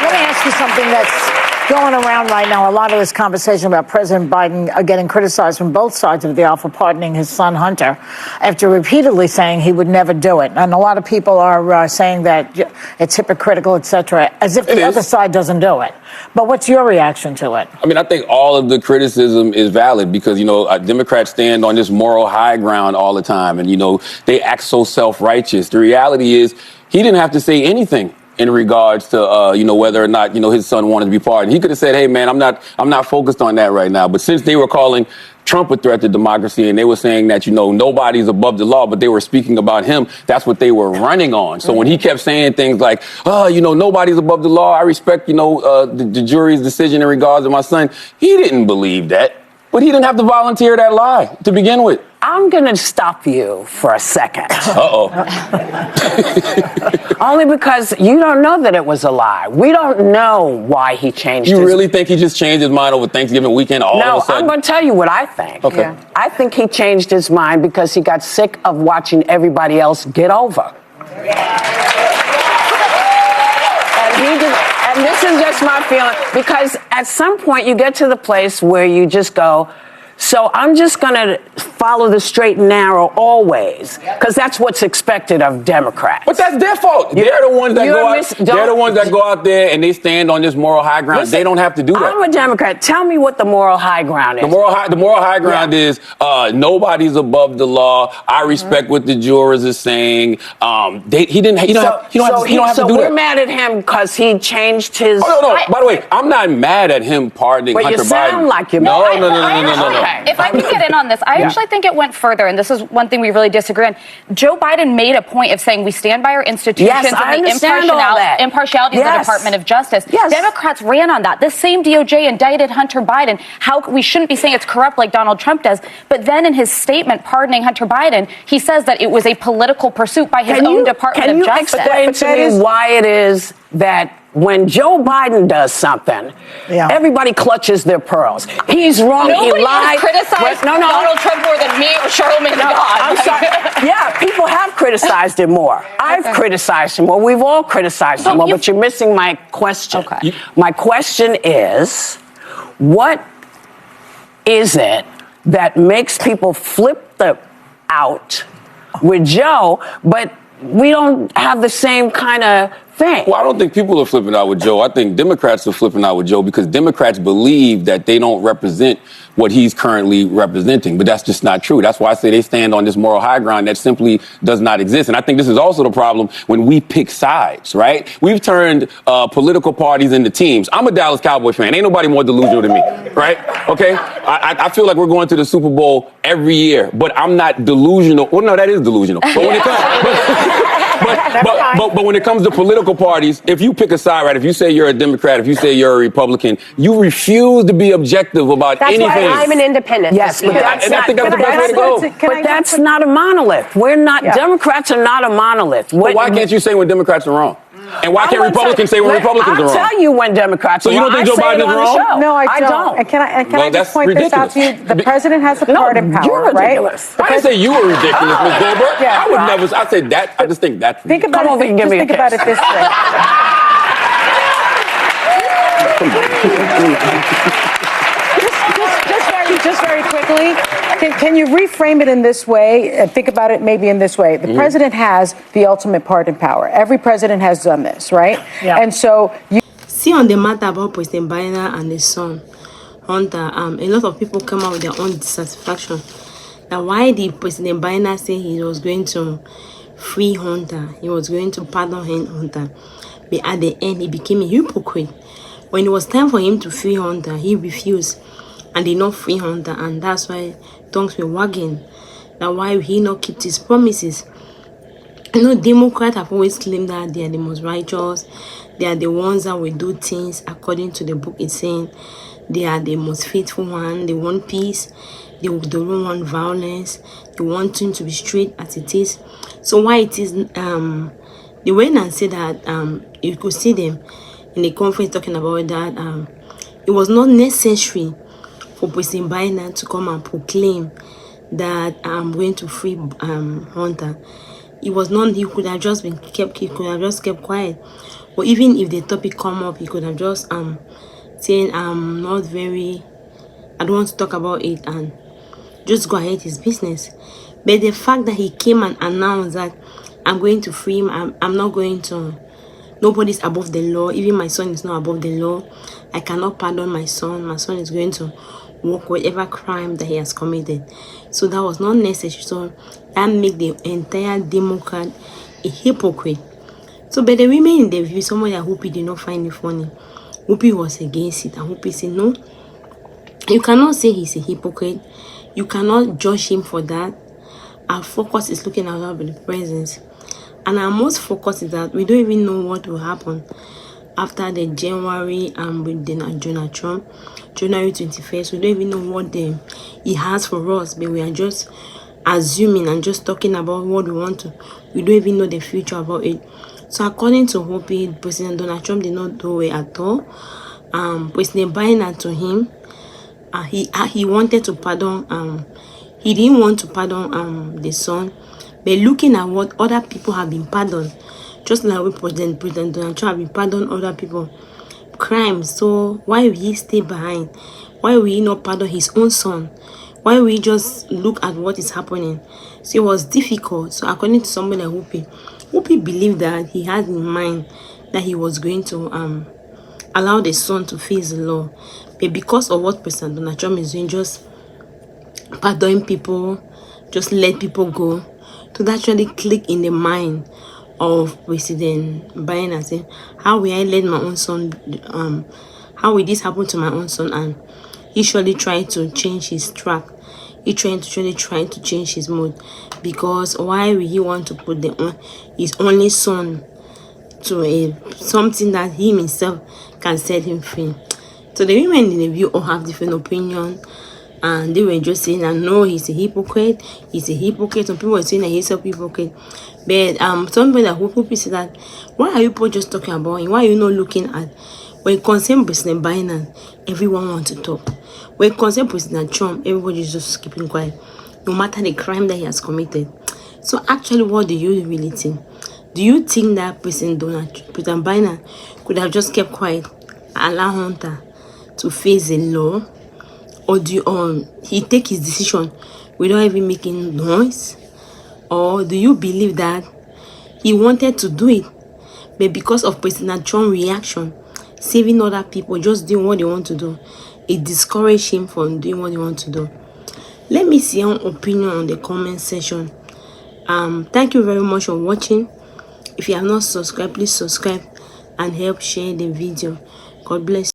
Let me ask you something that's going around right now. A lot of this conversation about President Biden getting criticized from both sides of the aisle for pardoning his son Hunter after repeatedly saying he would never do it. And a lot of people are saying that it's hypocritical, et cetera, as if the other side doesn't do it. But what's your reaction to it? I mean, I think all of the criticism is valid because, Democrats stand on this moral high ground all the time. And, they act so self-righteous. The reality is he didn't have to say anything in regards to, whether or not, his son wanted to be pardoned. He could have said, hey, man, I'm not focused on that right now. But since they were calling Trump a threat to democracy and they were saying that, nobody's above the law, but they were speaking about him, that's what they were running on. So when he kept saying things like, nobody's above the law, I respect, the jury's decision in regards to my son, he didn't believe that. But he didn't have to volunteer that lie to begin with. I'm going to stop you for a second. Uh-oh. Only because you don't know that it was a lie. We don't know why he changed You really think he just changed his mind over Thanksgiving weekend all of a sudden? No, I'm going to tell you what I think. Okay. Yeah. I think he changed his mind because he got sick of watching everybody else get over. And this is just my feeling, because at some point you get to the place where you just go, so I'm just going to follow the straight and narrow always, because that's what's expected of Democrats. But that's their fault. They're the ones that go out there and they stand on this moral high ground. Listen, they don't have to do that. I'm a Democrat. Tell me what the moral high ground is. The moral high ground is nobody's above the law. I respect what the jurors are saying. He don't have to do that. So we're mad at him because he changed his. Oh, no. By the way, I'm not mad at him pardoning Hunter Biden. But you sound like you're mad. No. If I can get in on this, I actually think it went further, and this is one thing we really disagree on. Joe Biden made a point of saying we stand by our institutions and the impartiality of the Department of Justice. Yes. Democrats ran on that. This same DOJ indicted Hunter Biden. How we shouldn't be saying it's corrupt like Donald Trump does. But then in his statement pardoning Hunter Biden, he says that it was a political pursuit by his own Department of Justice. Can you explain to me why it is that when Joe Biden does something, everybody clutches their pearls? He's wrong. Nobody he lied. has criticized Donald Trump more than me or Charlemagne the God. I'm sorry. Yeah, people have criticized him more. I've criticized him more. We've all criticized him more. But you're missing my question. Okay. My question is, what is it that makes people flip out with Joe, but we don't have the same kind of thing? Well, I don't think people are flipping out with Joe. I think Democrats are flipping out with Joe because Democrats believe that they don't represent what he's currently representing. But that's just not true. That's why I say they stand on this moral high ground that simply does not exist. And I think this is also the problem when we pick sides, right? We've turned political parties into teams. I'm a Dallas Cowboys fan. Ain't nobody more delusional than me, right? Okay? I feel like we're going to the Super Bowl every year, but I'm not delusional. Well, no, that is delusional. But when it comes... But when it comes to political parties, if you pick a side, right, if you say you're a Democrat, if you say you're a Republican, you refuse to be objective about anything. That's why I'm an independent. Yes, but I think that's the best way to go. But that's not a monolith. We're not, Democrats are not a monolith. But why can't you say when Democrats are wrong? And why can't Republicans say when Republicans are wrong? I'll tell you when Democrats are wrong. So you don't think Joe Biden is wrong? No, I don't. And can I just point this out to you? The president has the pardon power, you're ridiculous. Right? I didn't say you were ridiculous, Ms. Goldberg. I would never. I said that. I just think that's think about it. Just think about it this way. Just very quickly, can you reframe it in this way? Think about it maybe in this way. The president has the ultimate pardon power. Every president has done this, right? Yeah. And so see, on the matter about President Biden and his son Hunter, a lot of people come out with their own dissatisfaction. Now, why did President Biden say he was going to free Hunter? He was going to pardon Hunter. But at the end, he became a hypocrite. When it was time for him to free Hunter, he refused and did not free Hunter, and that's why tongues were wagging. Now, why will he not keep his promises? Democrats have always claimed that they are the most righteous. They are the ones that will do things according to the book. It's saying they are the most faithful one. They want peace. They don't want violence. They want things to be straight as it is. So why it is they went and said that you could see them in the conference talking about that it was not necessary for President Biden to come and proclaim that I'm going to free Hunter. It was not. He could have just kept quiet. Or even if the topic come up, he could have just saying I don't want to talk about it and just go ahead his business. But the fact that he came and announced that I'm going to free him, I'm not going to, nobody's above the law, even my son is not above the law, I cannot pardon my son is going to walk whatever crime that he has committed. So that was not necessary. So that make the entire Democrat a hypocrite. So but the women in the view, someone that Whoopi did not find it funny. Whoopi was against it, and Whoopi said no, you cannot say he's a hypocrite, you cannot judge him for that. Our focus is looking at the presence, and our most focus is that we don't even know what will happen after the January with Donald Trump, January 21st. We don't even know what he has for us, but we are just assuming and just talking about what we want to. We don't even know the future about it. So according to Whoopi, President Donald Trump did not do it at all. President Biden to him, he wanted to pardon. He didn't want to pardon the son, but looking at what other people have been pardoned, just like we President Donald Trump have been pardoned other people crimes. So why will he stay behind? Why will he not pardon his own son? Why will he just look at what is happening? So it was difficult. So according to somebody like Whoopi believed that he had in mind that he was going to allow the son to face the law, but because of what President Donald Trump is doing, just pardoning people, just let people go, to actually click in the mind of President Biden and say, how will I let my own son, how will this happen to my own son? And he surely tried to change his track. He trying to change his mood, because why will he want to put his only son to something that he himself can set him free? So the women in the view all have different opinions, and they were just saying that no, he's a hypocrite. Some people were saying that he's a hypocrite. But somebody that Whoopi said that, why are you people just talking about him? Why are you not looking at when it concerns President Biden? Everyone wants to talk. When it concerns President Trump, everybody is just keeping quiet, no matter the crime that he has committed. So actually, what do you really think? Do you think that President Biden could have just kept quiet, allow Hunter to face the law, or do he take his decision without even making noise? Or do you believe that he wanted to do it, but because of President Trump's reaction, saving other people, just doing what they want to do, it discouraged him from doing what he wants to do? Let me see your opinion on the comment section. Thank you very much for watching. If you have not subscribed, please subscribe and help share the video. God bless.